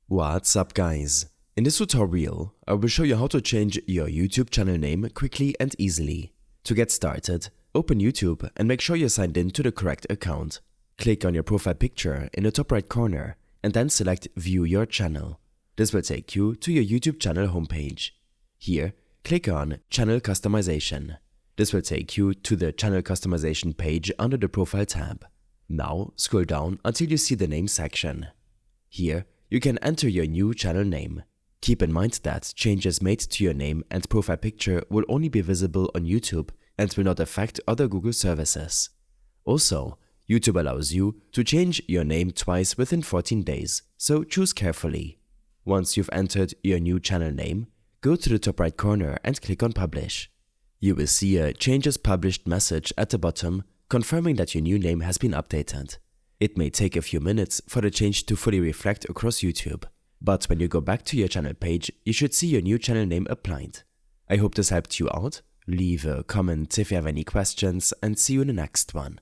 What's up guys? In this tutorial, I will show you how to change your YouTube channel name quickly and easily. To get started, open YouTube and make sure you're signed in to the correct account. Click on your profile picture in the top right corner and then select View Your Channel. This will take you to your YouTube channel homepage. Here, click on Channel Customization. This will take you to the Channel Customization page under the Profile tab. Now scroll down until you see the Name section. Here, you can enter your new channel name. Keep in mind that changes made to your name and profile picture will only be visible on YouTube and will not affect other Google services. Also, YouTube allows you to change your name twice within 14 days, so choose carefully. Once you've entered your new channel name, go to the top right corner and click on Publish. You will see a Changes Published message at the bottom confirming that your new name has been updated. It may take a few minutes for the change to fully reflect across YouTube, but when you go back to your channel page, you should see your new channel name applied. I hope this helped you out. Leave a comment if you have any questions and see you in the next one.